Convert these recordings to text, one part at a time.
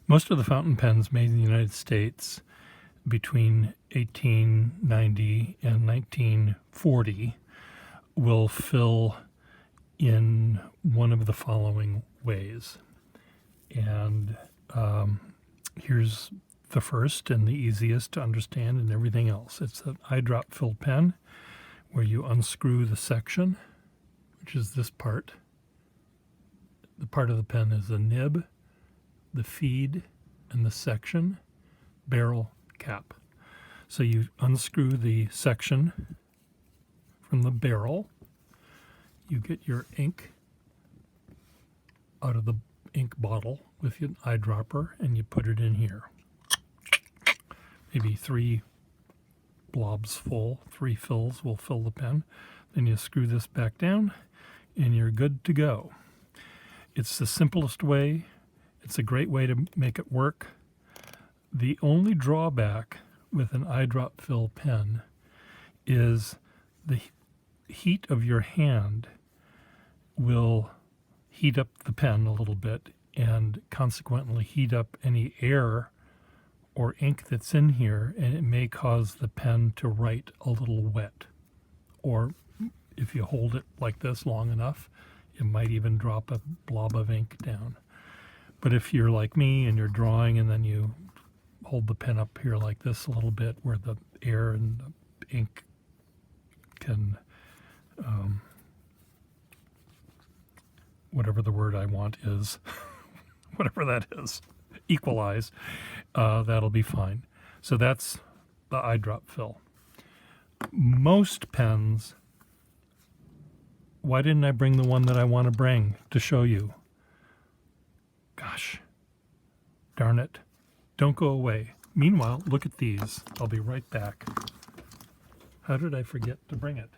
Most of the fountain pens made in the United States between 1890 and 1940 will fill in one of the following ways. And here's the first and the easiest to understand and everything else. It's an eyedrop fill pen where you unscrew the section, which is this part. The part of the pen is the nib, the feed, and the section, barrel, cap. So you unscrew the section from the barrel. You get your ink out of the ink bottle with an eyedropper and you put it in here. Maybe 3 blobs full, 3 fills will fill the pen. Then you screw this back down and you're good to go. It's the simplest way. It's a great way to make it work. The only drawback with an eyedrop fill pen is the heat of your hand will heat up the pen a little bit and consequently heat up any air or ink that's in here, and it may cause the pen to write a little wet. Or if you hold it like this long enough, it might even drop a blob of ink down. But if you're like me and you're drawing and then you hold the pen up here like this a little bit where the air and the ink can, whatever the word I want is, whatever that is, equalize, that'll be fine. So that's the eyedrop fill. Most pens, why didn't I bring the one that I want to bring to show you? Gosh, darn it. Don't go away. Meanwhile, look at these. I'll be right back. How did I forget to bring it?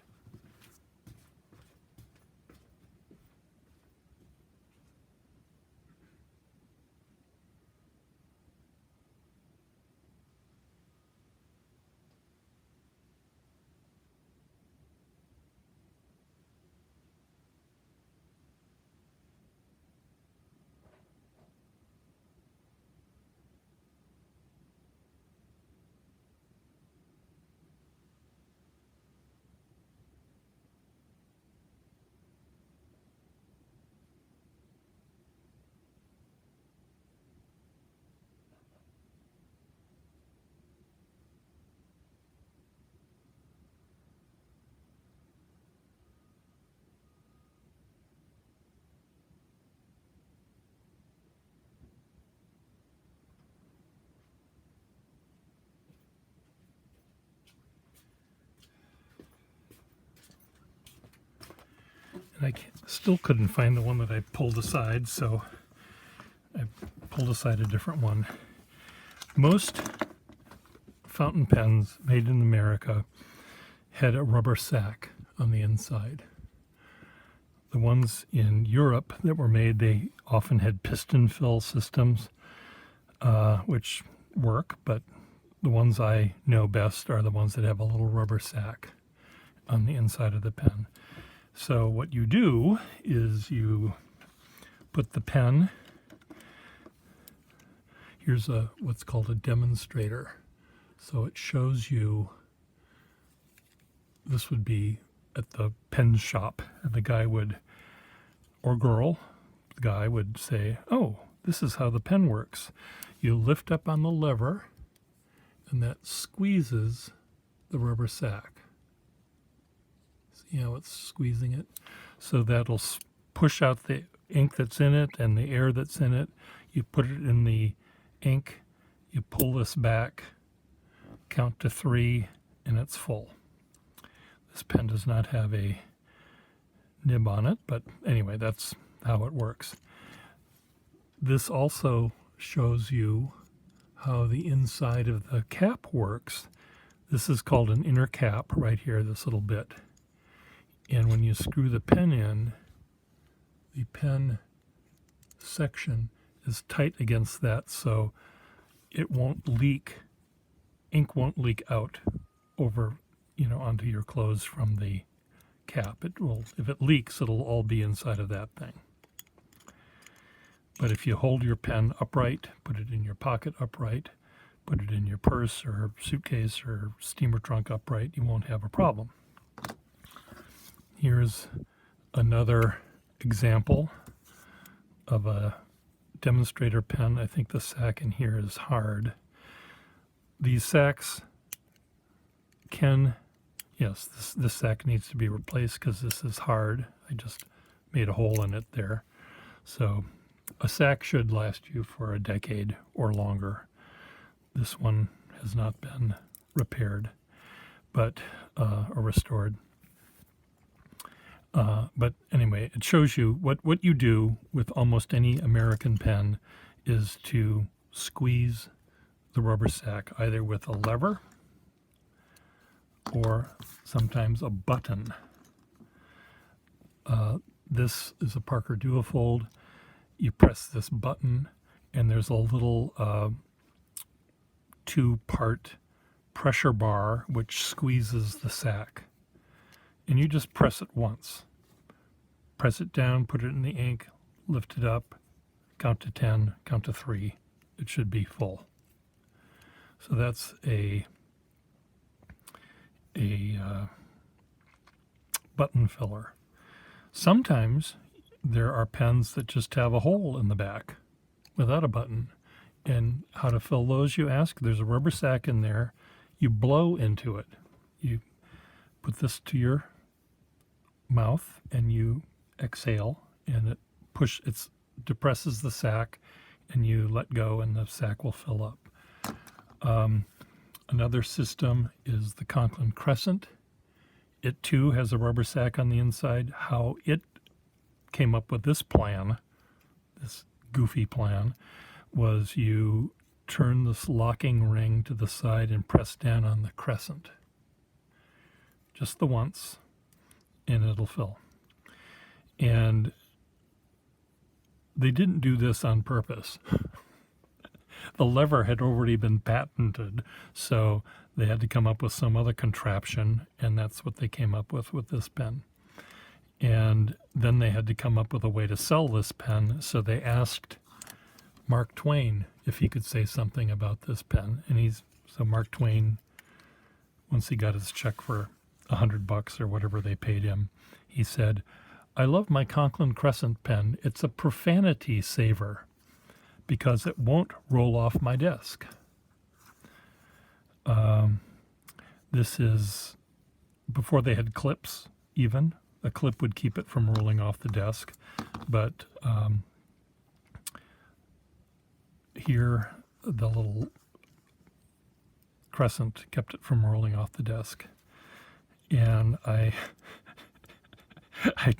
And I still couldn't find the one that I pulled aside, so I pulled aside a different one. Most fountain pens made in America had a rubber sack on the inside. The ones in Europe that were made, they often had piston fill systems, which work, but the ones I know best are the ones that have a little rubber sack on the inside of the pen. So what you do is you put the pen, here's what's called a demonstrator. So it shows you, this would be at the pen shop, and the guy would, or girl, the guy would say, oh, this is how the pen works. You lift up on the lever, and that squeezes the rubber sack. See how it's squeezing it? So that'll push out the ink that's in it and the air that's in it. You put it in the ink, you pull this back, count to 3, and it's full. This pen does not have a nib on it, but anyway, that's how it works. This also shows you how the inside of the cap works. This is called an inner cap right here, this little bit. And when you screw the pen in, the pen section is tight against that, so it won't leak, ink won't leak out over, onto your clothes from the cap. It will, if it leaks, it'll all be inside of that thing. But if you hold your pen upright, put it in your pocket upright, put it in your purse or suitcase or steamer trunk upright, you won't have a problem. Here's another example of a demonstrator pen. I think the sack in here is hard. These sacks can, yes, this sack needs to be replaced because this is hard. I just made a hole in it there. So a sack should last you for a decade or longer. This one has not been repaired, but or restored. But anyway, it shows you what you do with almost any American pen is to squeeze the rubber sack either with a lever or sometimes a button. This is a Parker Duofold. You press this button and there's a little two-part pressure bar which squeezes the sack. And you just press it once. Press it down, put it in the ink, lift it up, count to 10, count to 3. It should be full. So that's a button filler. Sometimes there are pens that just have a hole in the back without a button. And how to fill those, you ask? There's a rubber sack in there. You blow into it. You put this to your mouth and you exhale, and it depresses the sack, and you let go and the sack will fill up. Another system is the Clayton Crescent. It too has a rubber sack on the inside. How it came up with this plan, this goofy plan, was you turn this locking ring to the side and press down on the crescent. Just the once, and it'll fill. And they didn't do this on purpose. The lever had already been patented, so they had to come up with some other contraption, and that's what they came up with this pen. And then they had to come up with a way to sell this pen, so they asked Mark Twain if he could say something about this pen. And so Mark Twain, once he got his check for $100 or whatever they paid him, he said, "I love my Clayton Crescent pen. It's a profanity saver because it won't roll off my desk." This is before they had clips even. A clip would keep it from rolling off the desk. But here, the little crescent kept it from rolling off the desk. And I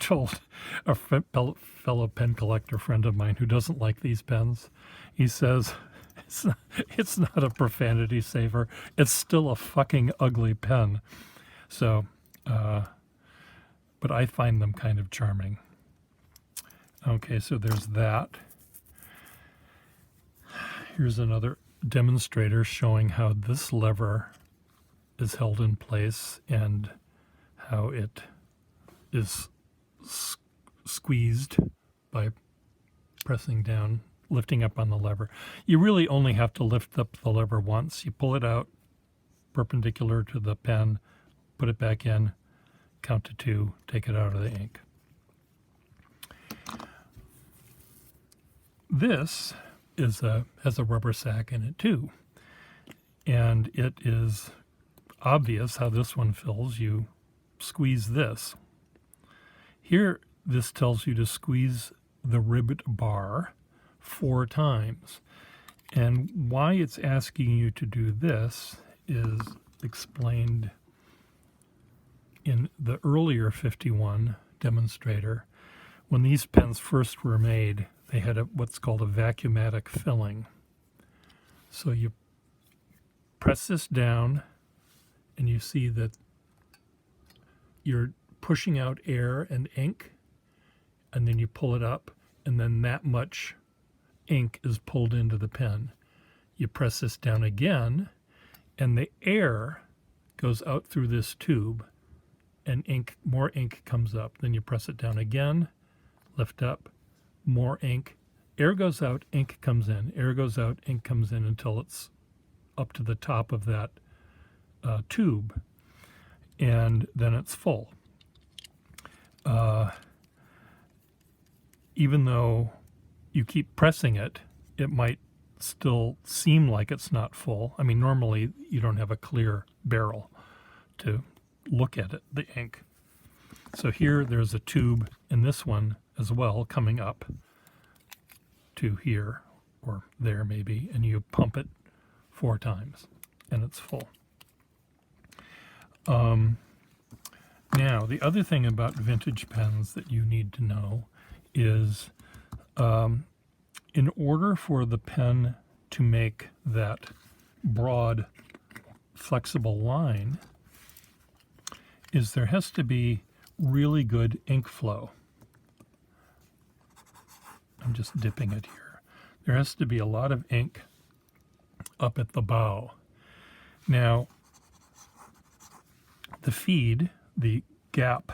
told a fellow pen collector friend of mine who doesn't like these pens, he says, it's not a profanity saver. It's still a fucking ugly pen. So, but I find them kind of charming. Okay, so there's that. Here's another demonstrator showing how this lever is held in place and how it is squeezed by pressing down, lifting up on the lever. You really only have to lift up the lever once. You pull it out perpendicular to the pen, put it back in, count to 2, take it out of the ink. This has a rubber sack in it too. And it is obvious how this one fills. You squeeze this. Here, this tells you to squeeze the ribbed bar 4 times. And why it's asking you to do this is explained in the earlier 51 demonstrator. When these pens first were made, they had what's called a vacuumatic filling. So you press this down and you see that you're pushing out air and ink, and then you pull it up, and then that much ink is pulled into the pen. You press this down again, and the air goes out through this tube, and more ink comes up. Then you press it down again, lift up, more ink, air goes out, ink comes in. Air goes out, ink comes in until it's up to the top of that tube, and then it's full. Even though you keep pressing it, it might still seem like it's not full. I mean, normally you don't have a clear barrel to look at it, the ink. So here there's a tube in this one as well coming up to here or there maybe, and you pump it 4 times and it's full. Now, the other thing about vintage pens that you need to know is in order for the pen to make that broad, flexible line, is there has to be really good ink flow. I'm just dipping it here. There has to be a lot of ink up at the bow. Now, the feed, the gap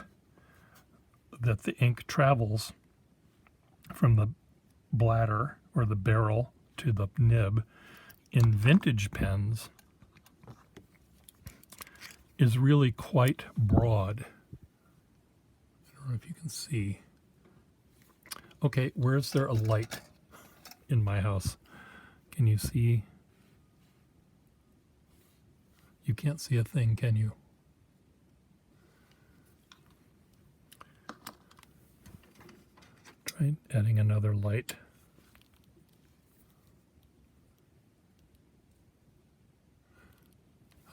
that the ink travels from the bladder or the barrel to the nib in vintage pens is really quite broad. I don't know if you can see. Okay, where's there a light in my house? Can you see? You can't see a thing, can you? Try adding another light.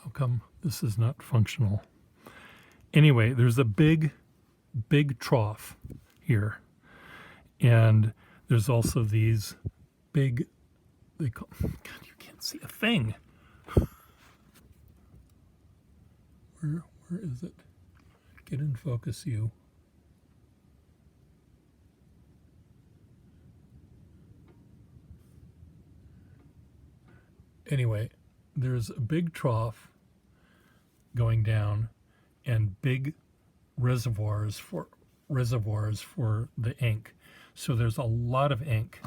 How come this is not functional? Anyway, there's a big trough here. And there's also these big, God, you can't see a thing. Where is it? Get in focus, you. Anyway, there's a big trough going down and big reservoirs for the ink. So there's a lot of ink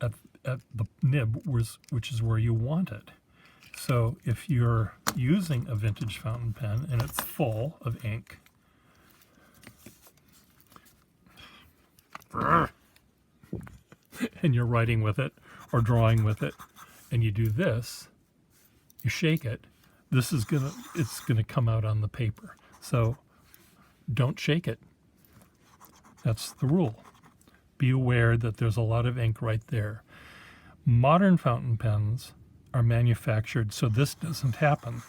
at the nib, which is where you want it. So if you're using a vintage fountain pen and it's full of ink, and you're writing with it or drawing with it, and you do this, you shake it, it's gonna come out on the paper. So don't shake it. That's the rule. Be aware that there's a lot of ink right there. Modern fountain pens are manufactured so this doesn't happen.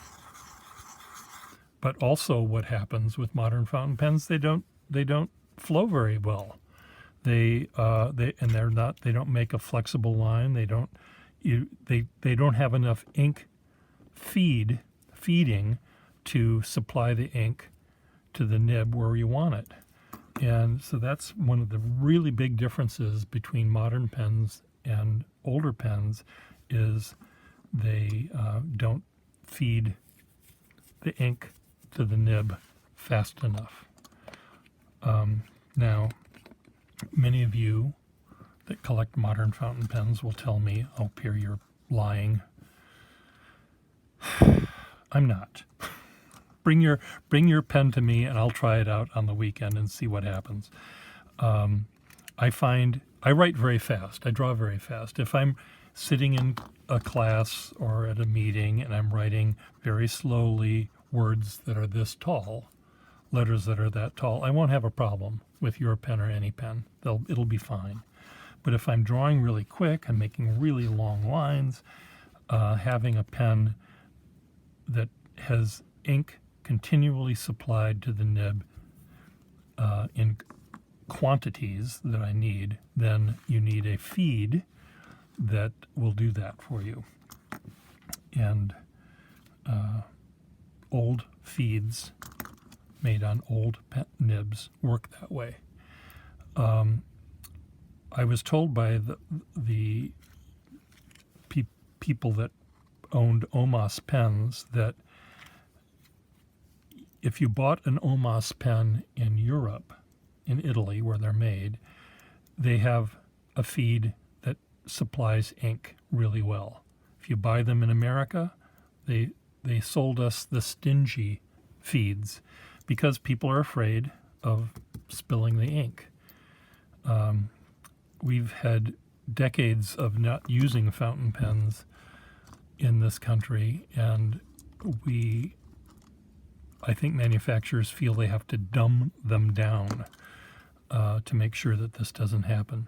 But also what happens with modern fountain pens, they don't flow very well. They don't make a flexible line. They don't have enough ink feeding to supply the ink to the nib where you want it. And so that's one of the really big differences between modern pens and older pens is they don't feed the ink to the nib fast enough. Now, many of you that collect modern fountain pens will tell me, oh, Pierre, you're lying. I'm not. Bring your pen to me and I'll try it out on the weekend and see what happens. I find I write very fast. I draw very fast. If I'm sitting in a class or at a meeting and I'm writing very slowly words that are this tall, letters that are that tall, I won't have a problem with your pen or any pen. It'll be fine. But if I'm drawing really quick, I'm making really long lines, having a pen that has ink continually supplied to the nib in quantities that I need, then you need a feed that will do that for you. And old feeds made on old pen nibs work that way. I was told by the people that owned Omas pens that if you bought an Omas pen in Europe, in Italy where they're made, they have a feed that supplies ink really well. If you buy them in America, they sold us the stingy feeds because people are afraid of spilling the ink. We've had decades of not using fountain pens in this country, and I think manufacturers feel they have to dumb them down to make sure that this doesn't happen.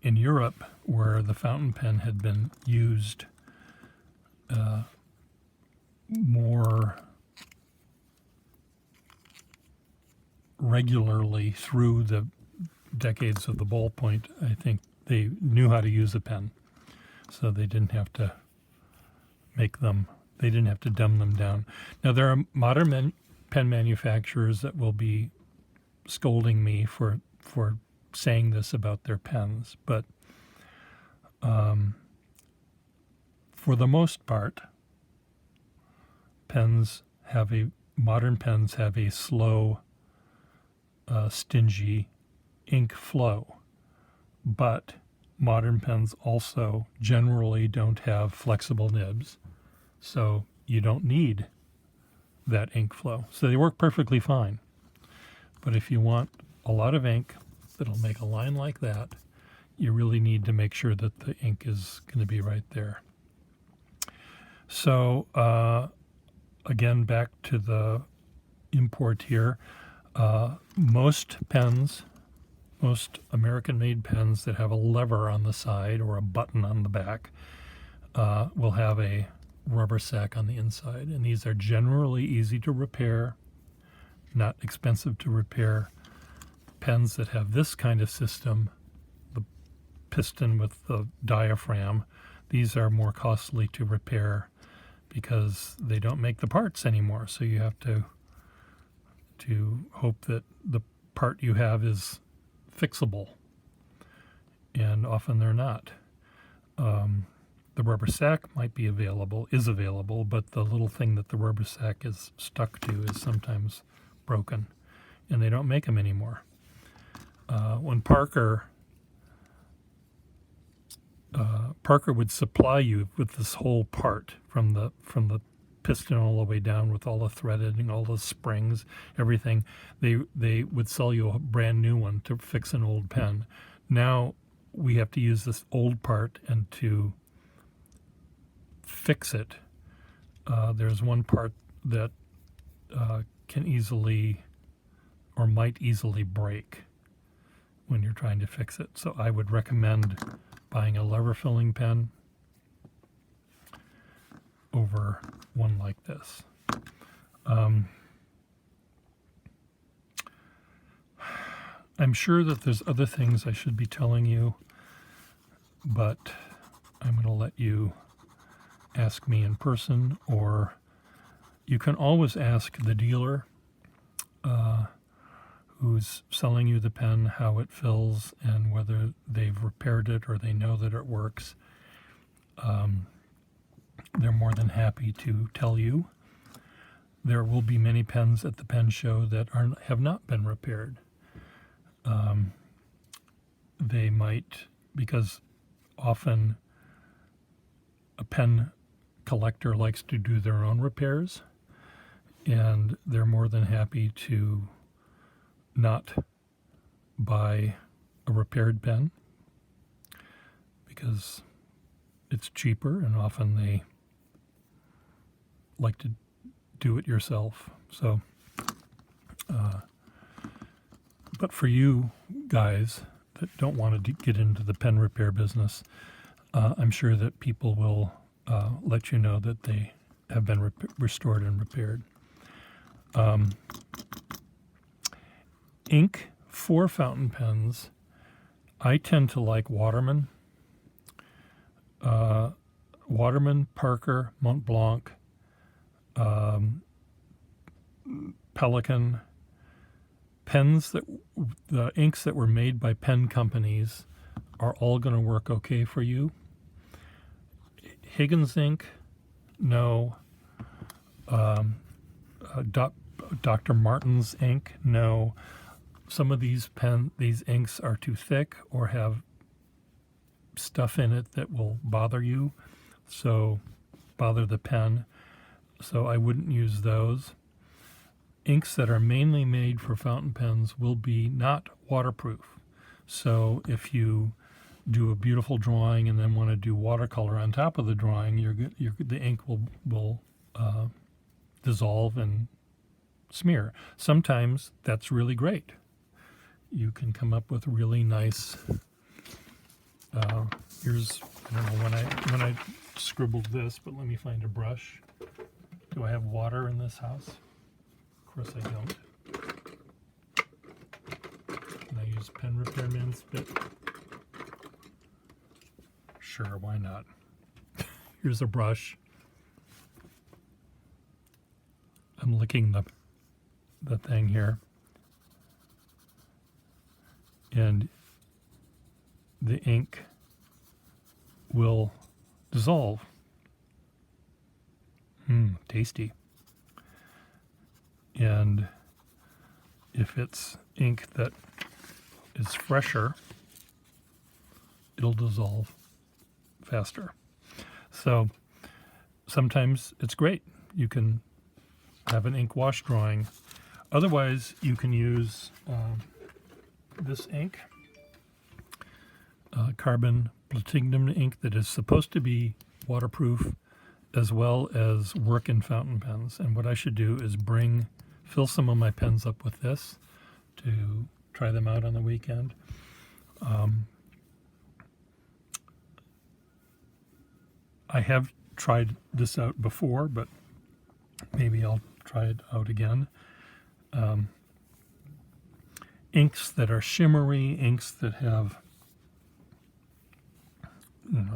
In Europe, where the fountain pen had been used more regularly through the decades of the ballpoint, I think they knew how to use a pen, so they didn't have to they didn't have to dumb them down. Now, there are modern pen manufacturers that will be scolding me for saying this about their pens, but for the most part, modern pens have a slow, stingy ink flow, but modern pens also generally don't have flexible nibs, so you don't need that ink flow. So they work perfectly fine. But if you want a lot of ink that'll make a line like that, you really need to make sure that the ink is going to be right there. So again, back to the import here. Most American-made pens that have a lever on the side or a button on the back will have a rubber sack on the inside. And these are generally easy to repair, not expensive to repair. Pens that have this kind of system, the piston with the diaphragm, these are more costly to repair because they don't make the parts anymore. So you have to hope that the part you have is fixable, and often they're not. The rubber sack is available, but the little thing that the rubber sack is stuck to is sometimes broken, and they don't make them anymore. When Parker would supply you with this whole part from the piston all the way down with all the threading, all the springs, everything, they would sell you a brand new one to fix an old pen. Now we have to use this old part, and to fix it, there's one part that can easily or might easily break when you're trying to fix it. So I would recommend buying a lever filling pen over one like this. I'm sure that there's other things I should be telling you, but I'm going to let you ask me in person, or you can always ask the dealer who's selling you the pen how it fills and whether they've repaired it or they know that it works. They're more than happy to tell you. There will be many pens at the pen show that have not been repaired. They might, because often a pen collector likes to do their own repairs, and they're more than happy to not buy a repaired pen because it's cheaper, and often they like to do it yourself. So, but for you guys that don't want to get into the pen repair business, I'm sure that people will let you know that they have been restored and repaired. Ink for fountain pens, I tend to like Waterman, Parker, Montblanc, Pelikan. Pens the inks that were made by pen companies are all going to work okay for you. Higgins ink, no. Dr. Martin's ink, no. some of these inks are too thick or have stuff in it that will bother you, so bother the pen. So I wouldn't use those. Inks that are mainly made for fountain pens will be not waterproof. So if you do a beautiful drawing and then want to do watercolor on top of the drawing, the ink will dissolve and smear. Sometimes that's really great. You can come up with really nice. Here's, I don't know when I scribbled this, but let me find a brush. Do I have water in this house? Of course I don't. Can I use pen repairman spit? Sure, why not? Here's a brush. I'm licking the thing here. And the ink will dissolve. Tasty. And if it's ink that is fresher, it'll dissolve faster. So sometimes it's great. You can have an ink wash drawing. Otherwise, you can use this ink, carbon platinum ink that is supposed to be waterproof as well as work in fountain pens. And what I should do is fill some of my pens up with this to try them out on the weekend. I have tried this out before, but maybe I'll try it out again. Inks that are shimmery, inks that have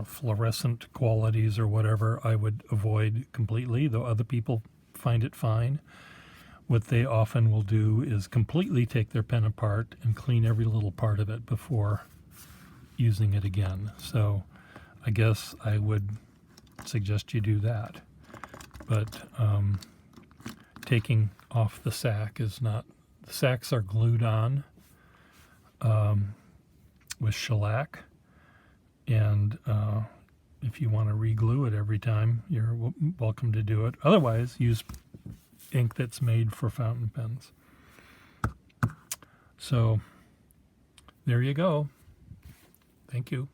fluorescent qualities or whatever, I would avoid completely, though other people find it fine. What they often will do is completely take their pen apart and clean every little part of it before using it again. So I guess I would suggest you do that. But taking off the sack is not... The sacks are glued on with shellac. And if you want to re-glue it every time, you're welcome to do it. Otherwise, use ink that's made for fountain pens. So there you go. Thank you.